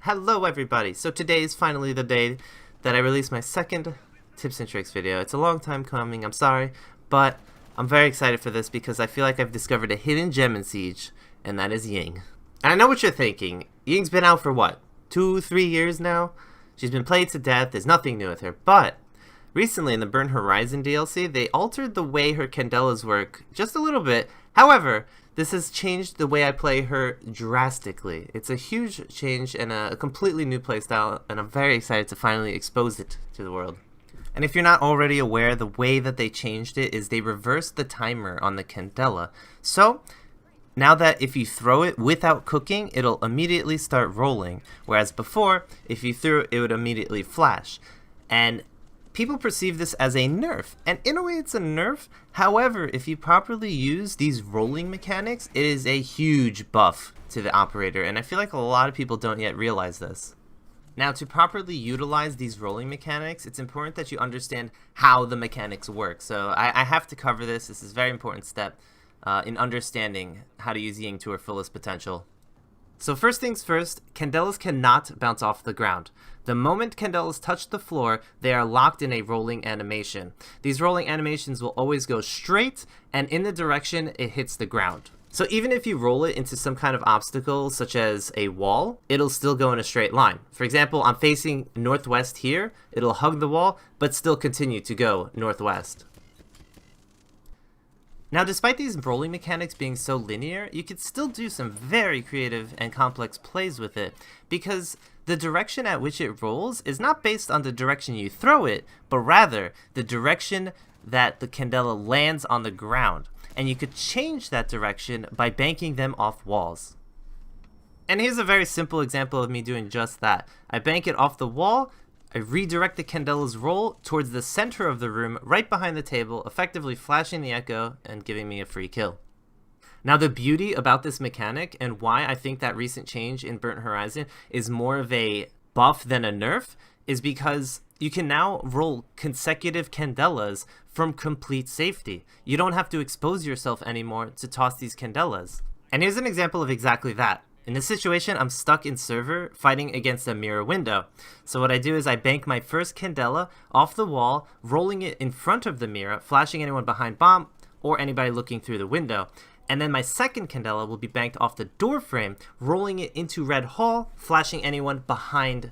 Hello everybody! So today is finally the day that I release my second tips and tricks video. It's a long time coming, I'm sorry, but I'm very excited for this because I feel like I've discovered a hidden gem in Siege, and that is Ying. And I know what you're thinking. Ying's been out for what? 2-3 years now? She's been played to death, there's nothing new with her, but recently in the Burn Horizon DLC, they altered the way her Candelas work just a little bit. However, this has changed the way I play her drastically. It's a huge change and a completely new playstyle, and I'm very excited to finally expose it to the world. And if you're not already aware, the way that they changed it is they reversed the timer on the Candela. So, now that if you throw it without cooking, it'll immediately start rolling, whereas before, if you threw it, it would immediately flash. And people perceive this as a nerf, and in a way it's a nerf. However, if you properly use these rolling mechanics, it is a huge buff to the operator, and I feel like a lot of people don't yet realize this. Now, to properly utilize these rolling mechanics, it's important that you understand how the mechanics work. So I have to cover this. This is a very important step in understanding how to use Ying to her fullest potential. So first things first, Candelas cannot bounce off the ground. The moment Candelas touch the floor, they are locked in a rolling animation. These rolling animations will always go straight and in the direction it hits the ground. So even if you roll it into some kind of obstacle, such as a wall, it'll still go in a straight line. For example, I'm facing northwest here, it'll hug the wall, but still continue to go northwest. Now, despite these rolling mechanics being so linear, you could still do some very creative and complex plays with it, because the direction at which it rolls is not based on the direction you throw it, but rather the direction that the Candela lands on the ground. And you could change that direction by banking them off walls. And here's a very simple example of me doing just that. I bank it off the wall, I redirect the Candela's roll towards the center of the room, right behind the table, effectively flashing the echo and giving me a free kill. Now, the beauty about this mechanic, and why I think that recent change in Burnt Horizon is more of a buff than a nerf, is because you can now roll consecutive Candelas from complete safety. You don't have to expose yourself anymore to toss these Candelas. And here's an example of exactly that. In this situation, I'm stuck in server fighting against a mirror window. So what I do is I bank my first Candela off the wall, rolling it in front of the mirror, flashing anyone behind bomb or anybody looking through the window. And then my second Candela will be banked off the door frame, rolling it into Red Hall, flashing anyone behind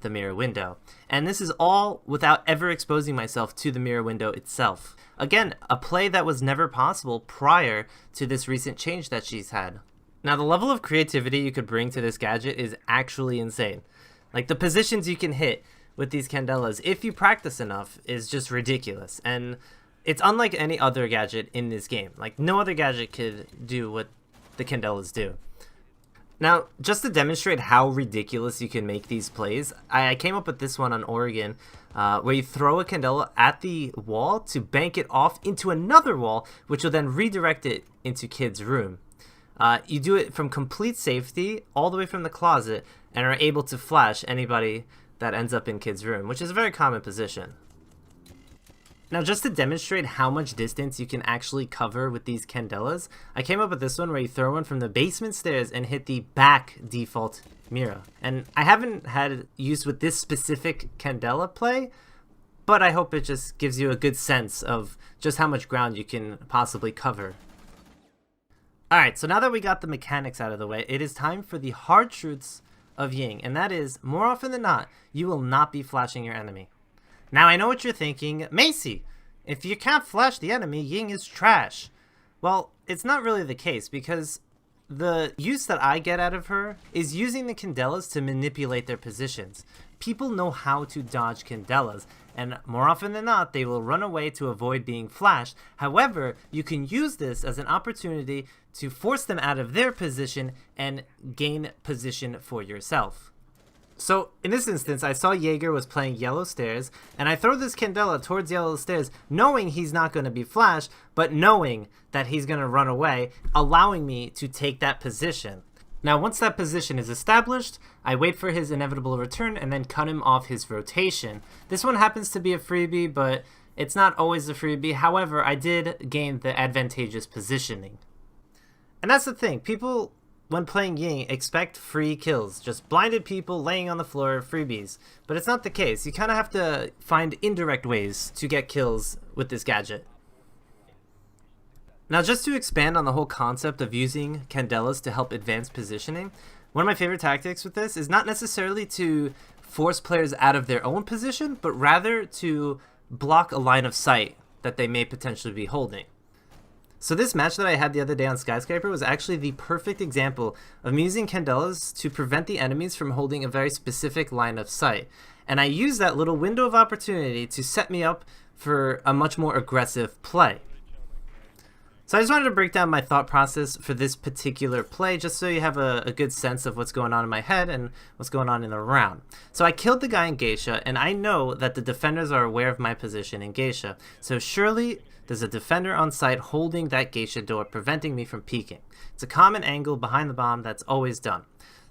the mirror window. And this is all without ever exposing myself to the mirror window itself. Again, a play that was never possible prior to this recent change that she's had. Now, the level of creativity you could bring to this gadget is actually insane. Like, the positions you can hit with these Candelas, if you practice enough, is just ridiculous. And it's unlike any other gadget in this game. Like, no other gadget could do what the Candelas do. Now, just to demonstrate how ridiculous you can make these plays, I came up with this one on Oregon, where you throw a Candela at the wall to bank it off into another wall, which will then redirect it into Kid's room. You do it from complete safety, all the way from the closet, and are able to flash anybody that ends up in Kid's room, which is a very common position. Now, just to demonstrate how much distance you can actually cover with these Candelas, I came up with this one where you throw one from the basement stairs and hit the back default mirror. And I haven't had use with this specific Candela play, but I hope it just gives you a good sense of just how much ground you can possibly cover. Alright, so now that we got the mechanics out of the way, it is time for the hard truths of Ying, and that is, more often than not, you will not be flashing your enemy. Now, I know what you're thinking, Macie, if you can't flash the enemy, Ying is trash. Well, it's not really the case, because the use that I get out of her is using the Candelas to manipulate their positions. People know how to dodge Candelas, and more often than not, they will run away to avoid being flashed. However, you can use this as an opportunity to force them out of their position and gain position for yourself. So, in this instance, I saw Jaeger was playing yellow stairs, and I throw this Candela towards yellow stairs, knowing he's not going to be flashed, but knowing that he's going to run away, allowing me to take that position. Now, once that position is established, I wait for his inevitable return and then cut him off his rotation. This one happens to be a freebie, but it's not always a freebie. However, I did gain the advantageous positioning. And that's the thing. People when playing Ying, expect free kills. Just blinded people laying on the floor, freebies. But it's not the case. You kind of have to find indirect ways to get kills with this gadget. Now, just to expand on the whole concept of using Candelas to help advance positioning, one of my favorite tactics with this is not necessarily to force players out of their own position, but rather to block a line of sight that they may potentially be holding. So this match that I had the other day on Skyscraper was actually the perfect example of me using Candelas to prevent the enemies from holding a very specific line of sight. And I used that little window of opportunity to set me up for a much more aggressive play. So I just wanted to break down my thought process for this particular play just so you have a good sense of what's going on in my head and what's going on in the round. So I killed the guy in Geisha, and I know that the defenders are aware of my position in Geisha. So surely there's a defender on site holding that Geisha door, preventing me from peeking. It's a common angle behind the bomb that's always done.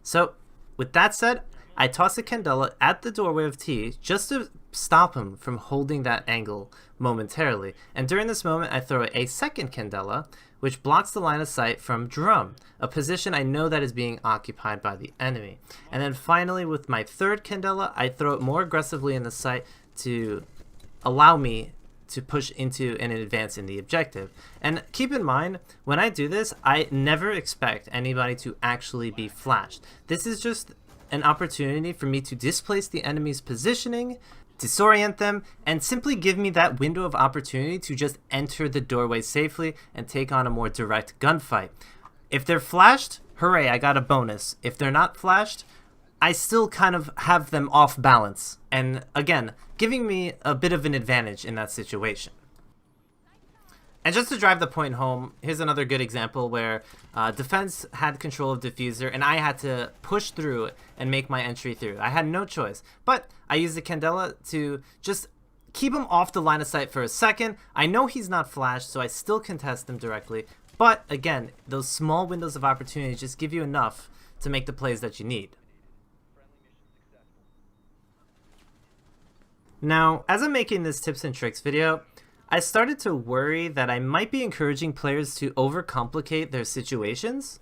So with that said, I toss a Candela at the doorway of T just to stop him from holding that angle momentarily. And during this moment, I throw a second Candela, which blocks the line of sight from Drum, a position I know that is being occupied by the enemy. And then finally, with my third Candela, I throw it more aggressively in the sight to allow me to push into and advance in the objective. And keep in mind, when I do this, I never expect anybody to actually be flashed. This is just an opportunity for me to displace the enemy's positioning, disorient them, and simply give me that window of opportunity to just enter the doorway safely and take on a more direct gunfight. If they're flashed, hooray, I got a bonus. If they're not flashed, I still kind of have them off balance. And again, giving me a bit of an advantage in that situation. And just to drive the point home, here's another good example where defense had control of diffuser and I had to push through and make my entry through. I had no choice, but I used the Candela to just keep him off the line of sight for a second. I know he's not flashed, so I still contest him directly. But again, those small windows of opportunity just give you enough to make the plays that you need. Now, as I'm making this tips and tricks video, I started to worry that I might be encouraging players to overcomplicate their situations.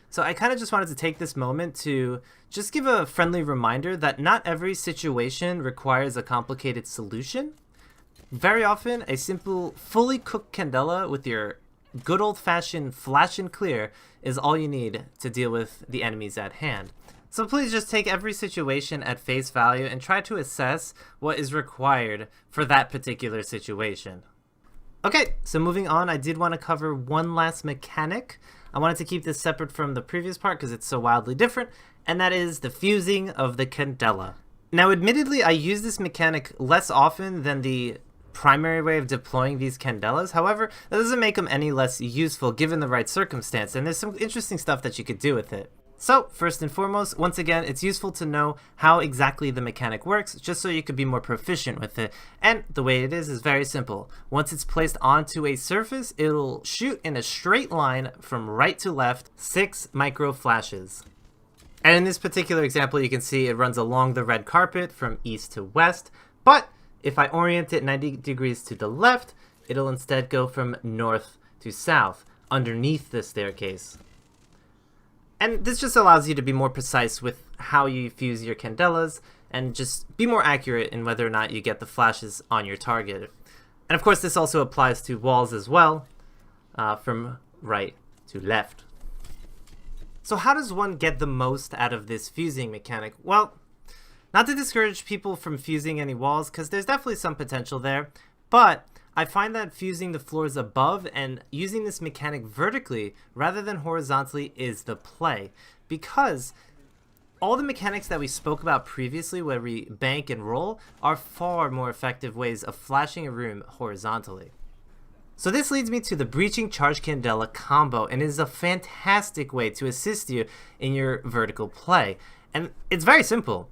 So I kind of just wanted to take this moment to just give a friendly reminder that not every situation requires a complicated solution. Very often, a simple, fully cooked Candela with your good old-fashioned flash and clear is all you need to deal with the enemies at hand. So please just take every situation at face value and try to assess what is required for that particular situation. Okay, so moving on, I did want to cover one last mechanic. I wanted to keep this separate from the previous part because it's so wildly different, and that is the fusing of the Candela. Now, admittedly, I use this mechanic less often than the primary way of deploying these Candelas. However, that doesn't make them any less useful given the right circumstance, and there's some interesting stuff that you could do with it. So, first and foremost, once again, it's useful to know how exactly the mechanic works, just so you could be more proficient with it. And the way it is very simple. Once it's placed onto a surface, it'll shoot in a straight line from right to left, 6 micro flashes. And in this particular example, you can see it runs along the red carpet from east to west, but if I orient it 90 degrees to the left, it'll instead go from north to south, underneath the staircase. And this just allows you to be more precise with how you fuse your Candelas and just be more accurate in whether or not you get the flashes on your target. And of course, this also applies to walls as well, from right to left. So how does one get the most out of this fusing mechanic? Well, not to discourage people from fusing any walls, because there's definitely some potential there, but I find that fusing the floors above and using this mechanic vertically rather than horizontally is the play, because all the mechanics that we spoke about previously where we bank and roll are far more effective ways of flashing a room horizontally. So this leads me to the Breaching Charge Candela combo, and it is a fantastic way to assist you in your vertical play. And it's very simple.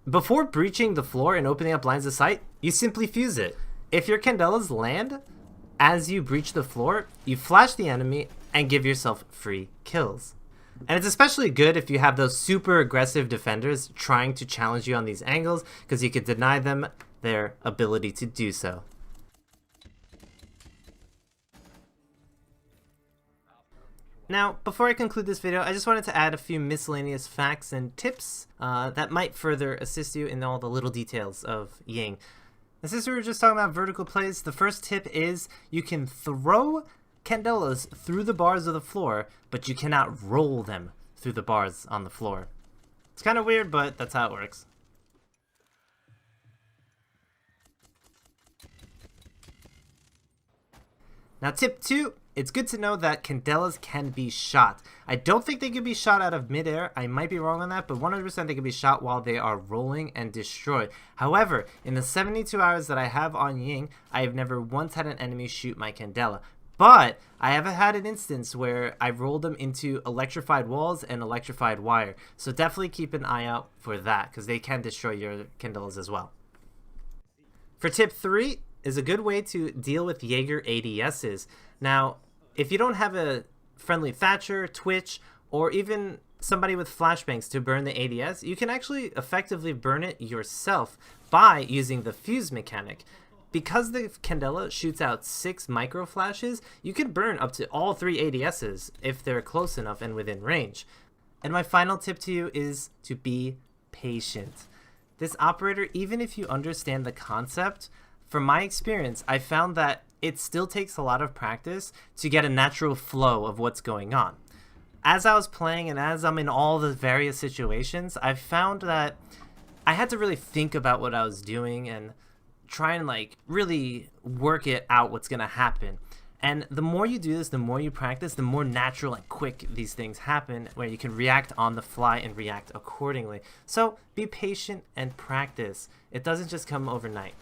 Before breaching the floor and opening up lines of sight, you simply fuse it. If your Candelas land as you breach the floor, you flash the enemy and give yourself free kills. And it's especially good if you have those super aggressive defenders trying to challenge you on these angles, because you can deny them their ability to do so. Now, before I conclude this video, I just wanted to add a few miscellaneous facts and tips that might further assist you in all the little details of Ying. And since we were just talking about vertical plays, the first tip is you can throw Candelas through the bars of the floor, but you cannot roll them through the bars on the floor. It's kind of weird, but that's how it works. Now tip 2, it's good to know that Candelas can be shot. I don't think they can be shot out of midair. I might be wrong on that, but 100% they can be shot while they are rolling and destroyed. However, in the 72 hours that I have on Ying, I have never once had an enemy shoot my Candela. But I have had an instance where I rolled them into electrified walls and electrified wire. So definitely keep an eye out for that, because they can destroy your Candelas as well. For tip 3, is a good way to deal with Jaeger ADSs. Now, if you don't have a friendly Thatcher, Twitch, or even somebody with flashbangs to burn the ADS, you can actually effectively burn it yourself by using the fuse mechanic. Because the Candela shoots out 6 micro flashes, you can burn up to all 3 ADSs if they're close enough and within range. And my final tip to you is to be patient. This operator, even if you understand the concept, from my experience, I found that it still takes a lot of practice to get a natural flow of what's going on. As I was playing and as I'm in all the various situations, I found that I had to really think about what I was doing and try and really work it out what's gonna happen. And the more you do this, the more you practice, the more natural and quick these things happen, where you can react on the fly and react accordingly. So be patient and practice. It doesn't just come overnight.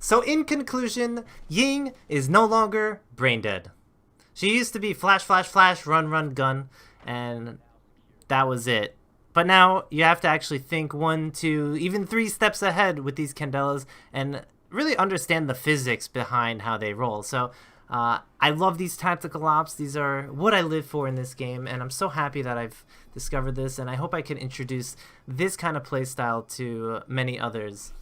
So in conclusion, Ying is no longer brain dead. She used to be flash, flash, flash, run, run, gun, and that was it. But now you have to actually think 1, 2, even 3 steps ahead with these Candelas and really understand the physics behind how they roll. So I love these tactical ops. These are what I live for in this game, and I'm so happy that I've discovered this, and I hope I can introduce this kind of playstyle to many others.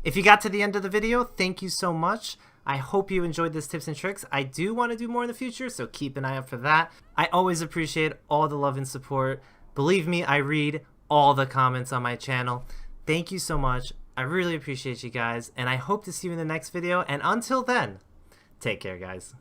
If you got to the end of the video, thank you so much. I hope you enjoyed this tips and tricks. I do want to do more in the future, so keep an eye out for that. I always appreciate all the love and support. Believe me, I read all the comments on my channel. Thank you so much. I really appreciate you guys, and I hope to see you in the next video. And until then, take care, guys.